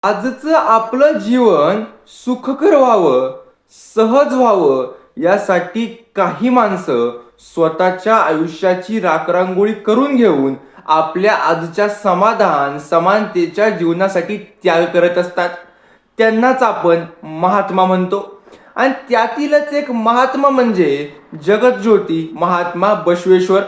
आजचं आपलं जीवन सुखकर व्हावं, सहज व्हावं यासाठी काही माणसं स्वतःच्या आयुष्याची राखरांगोळी करून घेऊन आपल्या आजच्या समाधान, समानतेच्या जीवनासाठी त्याग करत असतात. त्यांनाच आपण महात्मा म्हणतो. आणि त्यातीलच एक महात्मा म्हणजे जगतज्योती महात्मा बसवेश्वर.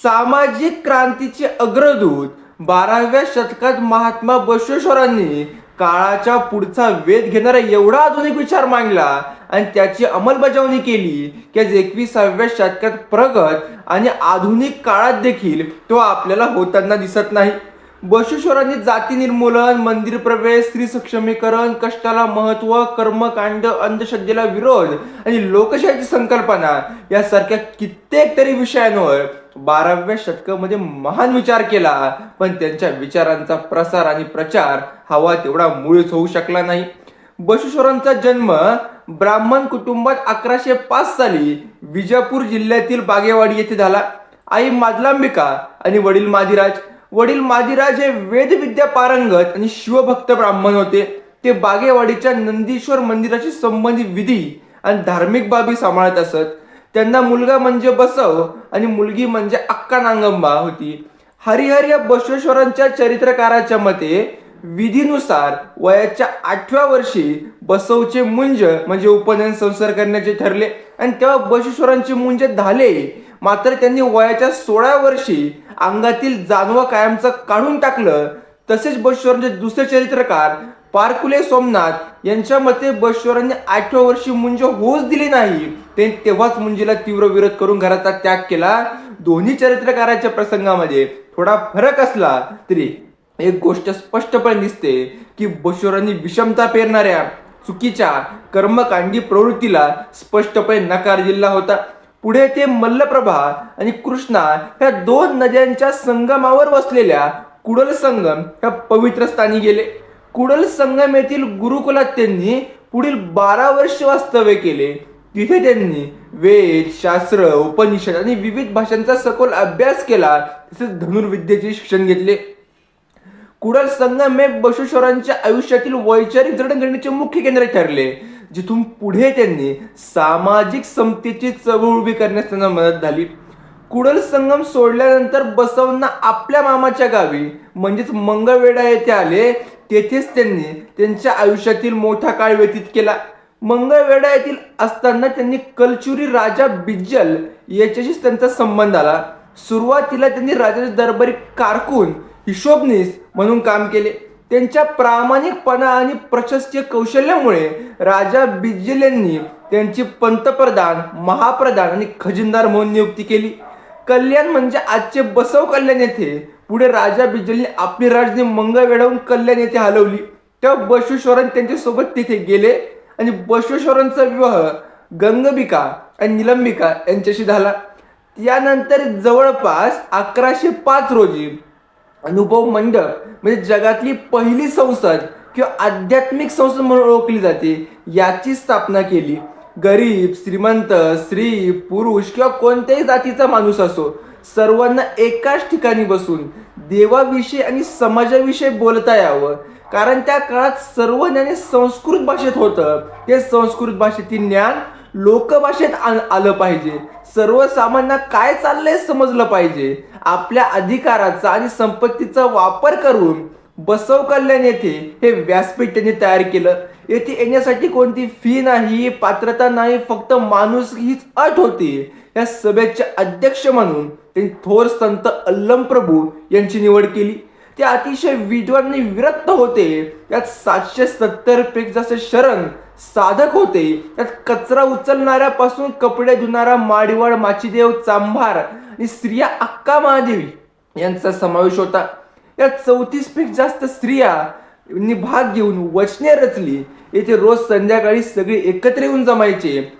सामाजिक क्रांतीचे अग्रदूत 12व्या शतकात महात्मा बसवेश्वरांनी काळाच्या पुढचा वेध घेणारा एवढा आधुनिक विचार मांडला आणि त्याची अंमलबजावणी केली की आज 21व्या शतकात प्रगत आणि आधुनिक काळात देखील तो आपल्याला होताना दिसत नाही. बसवेश्वरांनी जाती निर्मूलन, मंदिर प्रवेश, स्त्री सक्षमीकरण, कष्टाला महत्व, कर्मकांड, अंधश्रद्धेला विरोध आणि लोकशाहीची संकल्पना यासारख्या कित्येक तरी विषयांवर 12व्या शतकामध्ये महान विचार केला. पण त्यांच्या विचारांचा प्रसार आणि प्रचार हवा तेवढा मुळीच होऊ शकला नाही. बसवेश्वरांचा जन्म ब्राह्मण कुटुंबात 1105 साली विजापूर जिल्ह्यातील बागेवाडी येथे झाला. आई मादलांबिका आणि वडील मादिराज. वडील मादिराज हे वेदविद्या पारंगत आणि शिवभक्त ब्राह्मण होते. ते बागेवाडीच्या नंदीश्वर मंदिराशी संबंधित विधी आणि धार्मिक बाबी सांभाळत असत. त्यांना मुलगा म्हणजे बसव आणि मुलगी म्हणजे अक्का नांगंबा होती. हरिहर या बसवेश्वरांच्या चरित्रकाराच्या मते विधीनुसार वयाच्या 8व्या वर्षी बसवचे मुंज म्हणजे उपनयन संस्कार करण्याचे ठरले आणि तेव्हा बसवेश्वरांचे मुंज झाले. मात्र त्यांनी वयाच्या 16व्या वर्षी अंगातील जानवा कायमचं काढून टाकलं. तसेच बसवेश्वरांचे दुसरे चरित्रकार पारकुले सोमनाथ यांच्या मते बसवेश्वरांनी 8व्या वर्षी मुंज होऊच दिली नाही. ते तेव्हाच मुंजीला तीव्र विरोध करून घराचा त्याग केला. दोन्ही चरित्रकाराच्या प्रसंगामध्ये थोडा फरक असला तरी एक गोष्ट स्पष्टपणे दिसते की बसवेश्वरांनी विषमता पेरणाऱ्या चुकीच्या कर्मकांडी प्रवृत्तीला स्पष्टपणे नकार दिला होता. पुढे ते मल्लप्रभा आणि कृष्णा ह्या दोन नद्यांच्या संगमावर वसलेल्या कुडल संगम ह्या पवित्र स्थानी गेले. कुडल संगम येथील गुरुकुलात त्यांनी पुढील 12 वर्ष वास्तव्य केले. तिथे त्यांनी वेद, शास्त्र, उपनिषद आणि विविध भाषांचा सखोल अभ्यास केला. तसेच धनुर्विद्येचे शिक्षण घेतले. कुडल संगम हे बसवेश्वरांच्या आयुष्यातील वैचारिक जडणघडणीचे मुख्य केंद्र ठरले. जिथून पुढे त्यांनी सामाजिक समतेची चळवळ उभी करण्यास त्यांना मदत झाली. कुडल संगम सोडल्यानंतर बसवांना आपल्या मामाच्या गावी म्हणजेच मंगळवेढा येथे आले. तेथेच त्यांनी त्यांच्या आयुष्यातील मोठा काळ व्यतीत केला. मंगळवेढा येथील असताना त्यांनी कलचुरी राजा बिज्जल याच्याशीच त्यांचा संबंध आला. सुरुवातीला त्यांनी राजाचे दरबारी कारकून, हिशोबनीस म्हणून काम केले. त्यांच्या प्रामाणिकपणा आणि प्रशासकीय कौशल्यामुळे राजा बिज्जल यांनी त्यांची पंतप्रधान, महाप्रधान आणि खजिनदार म्हणून नियुक्ती केली. कल्याण म्हणजे आजचे बसव कल्याण येथे पुढे राजा बिज्जलने आपली राजधानी मंगळवेढाहून कल्याण येथे हलवली. तेव्हा बसवेश्वरांनी त्यांच्यासोबत तिथे गेले आणि बसवेश्वरांचा विवाह गंगबिका आणि निलंबिका यांच्याशी झाला. त्यानंतर जवळपास 1105 रोजी अनुभव मंडप म्हणजे जगातली पहिली संसद किंवा आध्यात्मिक संसद म्हणून ओळखली जाते याची स्थापना केली. गरीब, श्रीमंत, स्त्री, पुरुष किंवा कोणत्याही जातीचा माणूस असो, सर्वांना एकाच ठिकाणी बसून देवाविषयी आणि समाजाविषयी बोलता यावं. कारण त्या काळात सर्व ज्ञान संस्कृत भाषेत होतं. ते संस्कृत भाषेतील ज्ञान लोकभाषेत आलं पाहिजे. सर्वसामान्यांना काय चाललंय समजलं पाहिजे. आपल्या अधिकाराचा आणि संपत्तीचा वापर करून बसव कल्याण येथे हे व्यासपीठ त्यांनी तयार केलं. येथे येण्यासाठी कोणती फी नाही, पात्रता नाही, फक्त माणूस हीच अट होती. या सभेचे अध्यक्ष म्हणून त्यांनी थोर संत अल्लमप्रभू यांची निवड केली. ते अतिशय विद्वान आणि विरक्त होते. यात 770 पेक्षा जास्त शरण साधक होते. त्यात कचरा उचलणाऱ्यापासून कपडे धुणारा माडीवाड, माचीदेव, चांभार आणि स्त्रिया अक्का महादेवी यांचा समावेश होता. या 34 पेक्षा जास्त स्त्रियांनी भाग घेऊन वचने रचली. येथे रोज संध्याकाळी सगळे एकत्र येऊन जमायचे.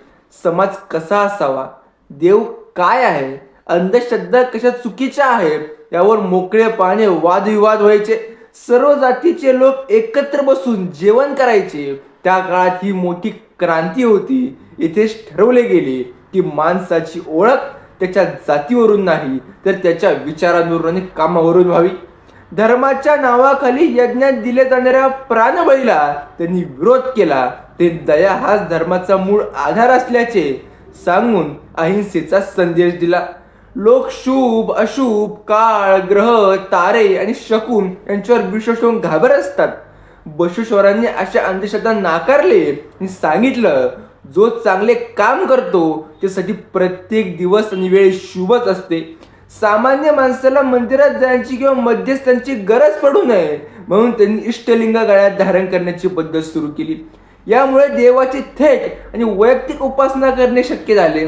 समाज कसा असावा, देव काय आहे, अंधश्रद्धा कशा चुकीच्या आहेत यावर मोकळेपणाने वादविवाद व्हायचे. सर्व जातीचे लोक एकत्र बसून जेवण करायचे. त्या काळात ही मोठी क्रांती होती. इथेच ठरवले गेले की माणसाची ओळख त्याच्या जातीवरून नाही तर त्याच्या विचारांवरून आणि कामावरून व्हावी. धर्माच्या नावाखाली यज्ञात दिले जाणाऱ्या प्राणबळीला त्यांनी विरोध केला. ते दया हाच धर्माचा मूळ आधार असल्याचे सांगून अहिंसेचा संदेश दिला. लोक शुभ अशुभ काळ ग्रह तारे आणि शकुन यांच्यावर विश्वास ठेवून घाबरत असतात. बसवेश्वरांनी अशा अंधश्रद्धा नाकारले आणि सांगितलं, जो चांगले काम करतो त्यासाठी प्रत्येक दिवस आणि वेळ शुभच असते. सामान्य माणसाला मंदिरात जायची किंवा मध्यस्थांची गरज पडू नये म्हणून त्यांनी इष्टलिंग गळ्यात धारण करण्याची पद्धत सुरू केली. यामुळे देवाची थेट आणि वैयक्तिक उपासना करणे शक्य झाले,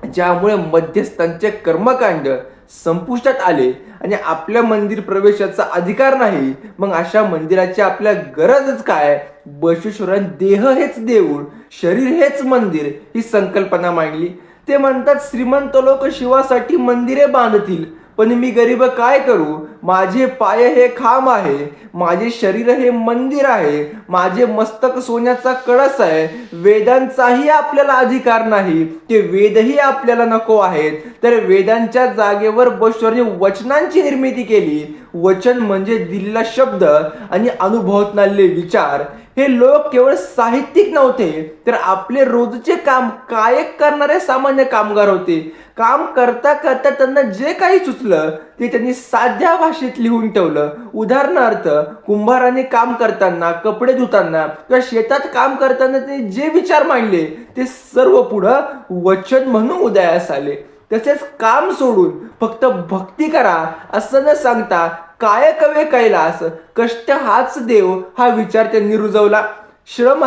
ज्यामुळे मध्यस्थांचे कर्मकांड संपुष्टात आले आणि आपल्या मंदिर प्रवेशाचा अधिकार नाही. मग अशा मंदिराची आपल्या गरजच काय? बसवेश्वरांनी देह हेच देऊळ, शरीर हेच मंदिर ही संकल्पना मांडली. ते म्हणतात, श्रीमंत लोक शिवासाठी मंदिरे बांधतील, पण मी गरीब काय करू? माझे पाय हे खांब आहे, माझे शरीर हे मंदिर आहे, माझे मस्तक सोन्याचा कळस आहे. वेदांचाही आपल्याला अधिकार नाही, ते वेदही आपल्याला नको आहेत. तर वेदांच्या जागेवर बसवेश्वरांनी वचनांची निर्मिती केली. वचन म्हणजे दिलेला शब्द आणि अनुभवातून आलेले विचार. हे लोक केवळ साहित्यिक नव्हते, तर आपले रोजचे काम कायक करणारे सामान्य कामगार होते. काम करता करता त्यांना जे काही सुचलं ते त्यांनी साध्या भाषेत लिहून ठेवलं. उदाहरणार्थ, कुंभाराने काम करताना, कपडे धुताना किंवा शेतात काम करताना ते जे विचार मांडले ते सर्व पुढं वचन म्हणून उदयास आले. तसेच काम सोडून फक्त भक्ती करा असं न सांगता कायकवे कैलास, कष्ट हाच देव हा विचार त्यांनी रुजवला. श्रम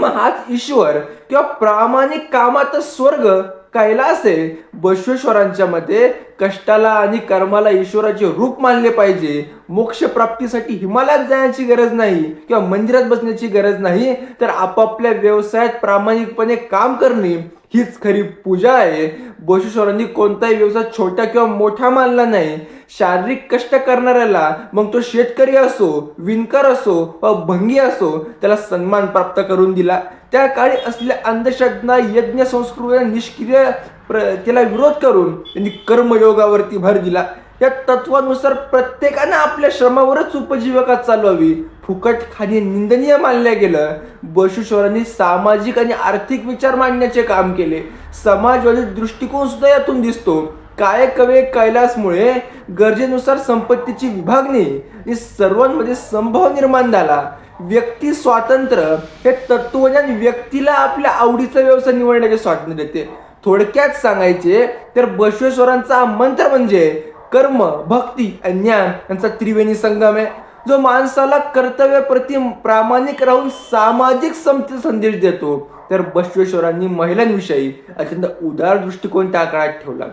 हाच ईश्वर किंवा प्रामाणिक कामात स्वर्ग कैलास आहे. बसवेश्वरांच्या मते कष्टाला आणि कर्माला ईश्वराचे रूप मानले पाहिजे. मोक्ष प्राप्तीसाठी हिमालयात जाण्याची गरज नाही किंवा मंदिरात बसण्याची गरज नाही, तर आपापल्या व्यवसायात प्रामाणिकपणे काम करणे हीच खरी पूजा आहे. बसवेश्वरांनी कोणताही व्यवसाय छोटा किंवा मोठा मानला नाही. शारीरिक कष्ट करणाऱ्याला, मग तो शेतकरी असो, विणकर असो व भंगी असो, त्याला सन्मान प्राप्त करून दिला. त्या काळी असलेल्या अंधश्रद्धा, यज्ञ संस्कृती निष्क्रिय त्याला विरोध करून त्यांनी कर्मयोगावरती भर दिला. या तत्वानुसार प्रत्येकानं आपल्या श्रमावरच उपजीविका चालवावी. फुकट खाणे निंदनीय मानलं गेलं. बसवेश्वरांनी सामाजिक आणि आर्थिक विचार मांडण्याचे काम केले. समाजवादी दृष्टिकोन सुद्धा यातून दिसतो. कायकवे कैलासमुळे गरजेनुसार संपत्तीची विभागणी आणि सर्वांमध्ये संभाव निर्माण झाला. व्यक्ती स्वातंत्र्य हे तत्वज्ञान व्यक्तीला आपल्या आवडीचा व्यवसाय निवडण्याचे स्वातंत्र्य देते. थोडक्यात सांगायचे तर बसवेश्वरांचा मंत्र म्हणजे कर्म, भक्ती आणि ज्ञान यांचा त्रिवेणी संगम आहे, जो माणसाला कर्तव्याप्रती प्रामाणिक राहून सामाजिक समतेचा संदेश देतो. तर बसवेश्वरांनी महिलांविषयी अत्यंत उदार दृष्टिकोन त्या काळात ठेवला,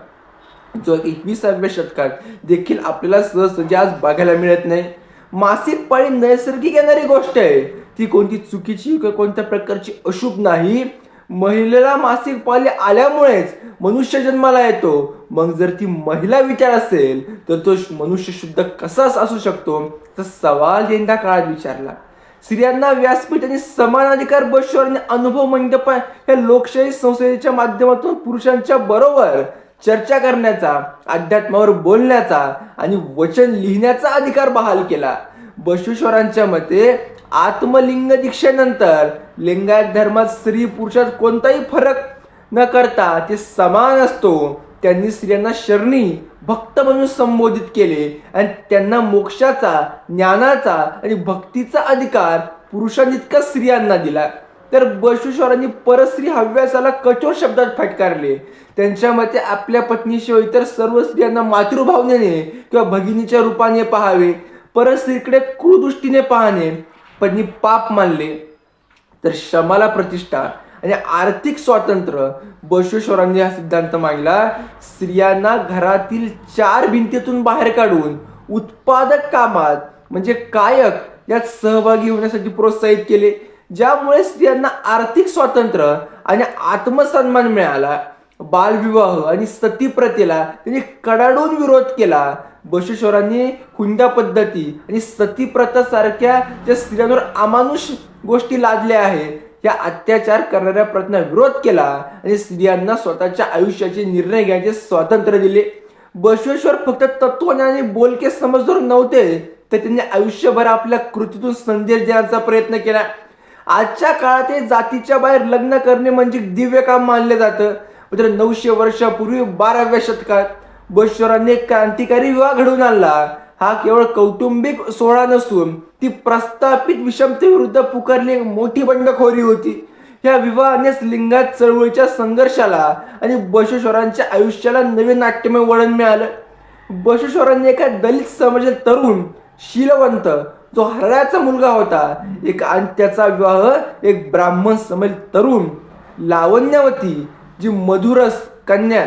जो 21व्या शतकात देखील आपल्याला सहज आज बघायला मिळत नाही. मासिक पाळी नैसर्गिक येणारी गोष्ट आहे, ती कोणती चुकीची किंवा कोणत्या प्रकारची अशुभ नाही. महिलेला मासिक पाळी आल्यामुळेच मनुष्य जन्माला येतो. मग जर ती महिला विचार असेल तर तो मनुष्य शुद्ध कसा असू शकतो, तर सवाल यंदा काळात विचारला. स्त्रियांना व्यासपीठ आणि समान अधिकार बसवेश्वरांनी अनुभव मंडप या लोकशाही संसदेच्या माध्यमातून पुरुषांच्या बरोबर चर्चा करण्याचा, अध्यात्मावर बोलण्याचा आणि वचन लिहिण्याचा अधिकार बहाल केला. बसवेश्वरांच्या मते आत्मलिंग दीक्षेनंतर लिंगायत धर्मात स्त्री पुरुषात कोणताही फरक न करता ते समान असतो. त्यांनी स्त्रियांना शरणी भक्त म्हणून संबोधित केले आणि त्यांना मोक्षाचा, ज्ञानाचा आणि भक्तीचा अधिकार पुरुषांइतका स्त्रियांना दिला. तर बसवेश्वरांनी परस्त्री हव्यासाला कठोर शब्दात फटकारले. त्यांच्या मते आपल्या पत्नीशिवाय इतर सर्व स्त्रियांना मातृभावनेने किंवा भगिनीच्या रूपाने पाहावे. परस्त्रीकडे क्रूरदृष्टीने पाहणे पत्नी पाप मानले. तर श्रमाला प्रतिष्ठा आणि आर्थिक स्वातंत्र्य बसवेश्वरांनी हा सिद्धांत मांडला. स्त्रियांना घरातील 4 भिंतीतून बाहेर काढून उत्पादक कामात म्हणजे कायक यात सहभागी होण्यासाठी प्रोत्साहित केले, ज्यामुळे स्त्रियांना आर्थिक स्वातंत्र्य आणि आत्मसन्मान मिळाला. बालविवाह आणि सती प्रथेला त्यांनी कडाडून विरोध केला. बसवेश्वरांनी हुंडा पद्धती आणि सती प्रथा सारख्या ज्या स्त्रियांवर अमानुष गोष्टी लादल्या आहेत, या अत्याचार करणाऱ्या प्रथांना विरोध केला आणि स्त्रियांना स्वतःच्या आयुष्याचे निर्णय घ्यायचे स्वातंत्र्य दिले. बसवेश्वर फक्त तत्वज्ञान आणि बोलके समजदार नव्हते, तर त्यांनी आयुष्यभर आपल्या कृतीतून संदेश देण्याचा प्रयत्न केला. आजच्या काळात हे जातीच्या बाहेर लग्न करणे म्हणजे दिव्य काम मानले जातं. मात्र 900 वर्षापूर्वी 12व्या शतकात बसवेश्वरांनी एक क्रांतिकारी विवाह घडवून आणला. हा केवळ कौटुंबिक सोहळा नसून ती प्रस्थापित विषमतेविरुद्ध पुकारली एक मोठी बंडखोरी होती. या विवाहानेच लिंगायत चळवळीच्या संघर्षाला आणि बसवेश्वरांच्या आयुष्याला नवीन नाट्यमय वळण मिळालं. बसवेश्वरांनी एका दलित समाजातील तरुण शीलवंत जो हरळ्याचा मुलगा होता आणि त्याचा विवाह एक ब्राह्मण समाजातील तरुण लावण्यवती जी मधुरस कन्या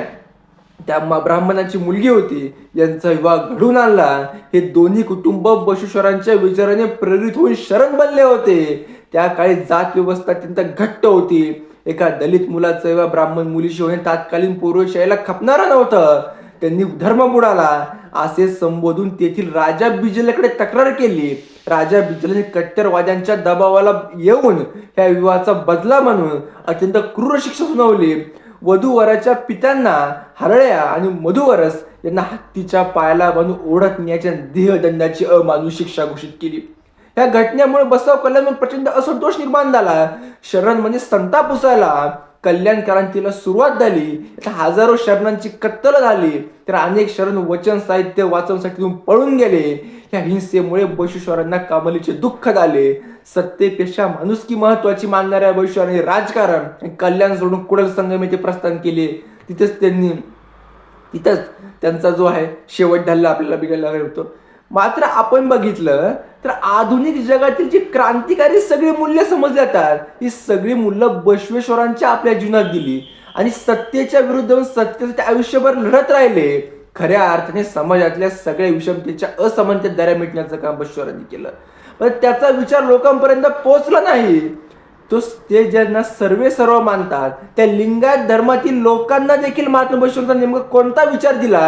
त्या ब्राह्मणाची मुलगी होती यांचा विवाह घडून आणला. हे दोन्ही कुटुंब बसवेश्वरांच्या विचाराने प्रेरित होऊन शरण बनले होते. त्या काळी जात व्यवस्था अत्यंत घट्ट होती. एका दलित मुलाचा विवाह ब्राह्मण मुलीशी होणे तात्कालीन पूर्वशाहीला खपणारा नव्हतं. त्यांनी धर्म बुडाला असे संबोधून तेथील राजा बिजलाकडे तक्रार केली. राजा बिजलाने कट्टरवाद्यांच्या दबावाला येऊन या विवाहाचा बदला म्हणून अत्यंत क्रूर शिक्षा सुनावली. वधूवराच्या पित्यांना हरळ्या आणि मधुवरस यांना हत्तीच्या पायाला बांधून ओढत नेण्याच्या देहदंडाची अमानुष शिक्षा घोषित केली. या घटनेमुळे बसव कल्याण प्रचंड असंतोष निर्माण झाला. शरण म्हणजे संताप पुसायला. कल्याण क्रांतीला सुरुवात झाली. हजारो शरणांची कत्तल झाली, तर अनेक शरण वचन साहित्य वाचवण्यासाठी पळून गेले. या हिंसेमुळे बसवेश्वरांना कमालीचे दुःख झाले. सत्तेपेक्षा माणुसकी महत्वाची मानणाऱ्या बसवेश्वरांनी राजकारण आणि कल्याण सोडून कुडल संगम येथे प्रस्थान केले. तिथंच त्यांचा जो आहे शेवट ढालला आपल्याला बघायला होतो. मात्र आपण बघितलं तर आधुनिक जगातील जी क्रांतिकारी सगळी मूल्य समजली जातात, ही सगळी मूल्य बसवेश्वरांच्या आपल्या जीवनात दिली आणि सत्तेच्या विरुद्ध सत्तेसाठी आयुष्यभर लढत राहिले. खऱ्या अर्थाने समाजातल्या सगळ्या विषमतेच्या असमानतेत दऱ्या मिटण्याचं काम बसवेश्वरांनी केलं. पण त्याचा विचार लोकांपर्यंत पोहोचला नाही. ते ज्यांना सर्व मानतात त्या लिंगायत धर्मातील लोकांना देखील महात्मा बसवेश्वरांचा नेमका कोणता विचार दिला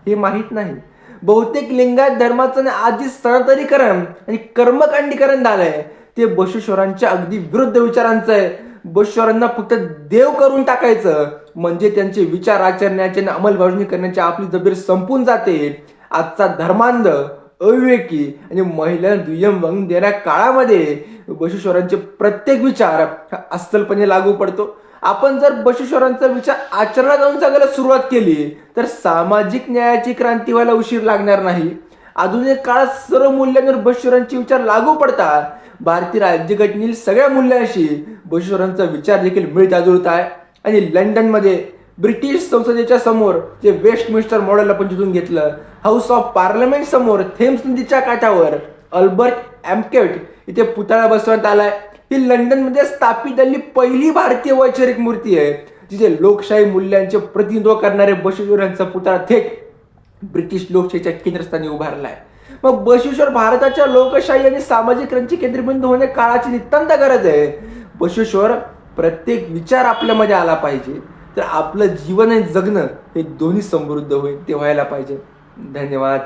हे माहीत नाही. बहुतेक लिंगायत धर्माचं आधी स्थलांतरीकरण आणि कर्मकांडीकरण झालंय. ते बसवेश्वरांच्या अगदी विरुद्ध विचारांचं आहे. बसवेश्वरांना फक्त देव करून टाकायचं म्हणजे त्यांचे विचार आचरण्याचे आणि अंमलबजावणी करण्याची आपली जबाबदारी संपून जाते. आजचा धर्मांध, अविवेकी आणि महिलांना दुय्यम वंग देण्या काळामध्ये बसवेश्वरांचे प्रत्येक विचार अस्सलपणे लागू पडतो. आपण जर बसवेश्वरांचा विचार आचरणात आणून जगायला सुरुवात केली तर सामाजिक न्यायाची क्रांती व्हायला उशीर लागणार नाही. आधुनिक काळात सर्व मूल्यांवर बसवेश्वरांचे विचार लागू पडतात. भारतीय राज्यघटनेतील सगळ्या मूल्यांशी बसवेश्वरांचा विचार देखील मिळता जुळता आहे. आणि लंडनमध्ये ब्रिटिश संसदेच्या समोर जे वेस्टमिन्स्टर मॉडेल आपण जिथून घेतलं, हाऊस ऑफ पार्लमेंट समोर थेम्स नदीच्या काठावर अल्बर्ट एमकेट इथे पुतळा बसवण्यात आलाय. ही लंडनमध्ये स्थापित झालेली पहिली भारतीय वैचारिक मूर्ती आहे, जिथे लोकशाही मूल्यांचे प्रतिनिधित्व करणारे बसवेश्वरांचा पुतळा थेट ब्रिटिश लोकशाहीच्या केंद्रस्थानी उभारलाय. मग बसवेश्वर भारताच्या लोकशाही आणि सामाजिक क्रांतीचे केंद्रबिंदू होणे काळाची नितांत गरज आहे. बसवेश्वर प्रत्येक विचार आपल्यामध्ये आला पाहिजे, तर आपलं जीवन आणि जगणं हे दोन्ही समृद्ध होईल. ते व्हायला पाहिजे. धन्यवाद.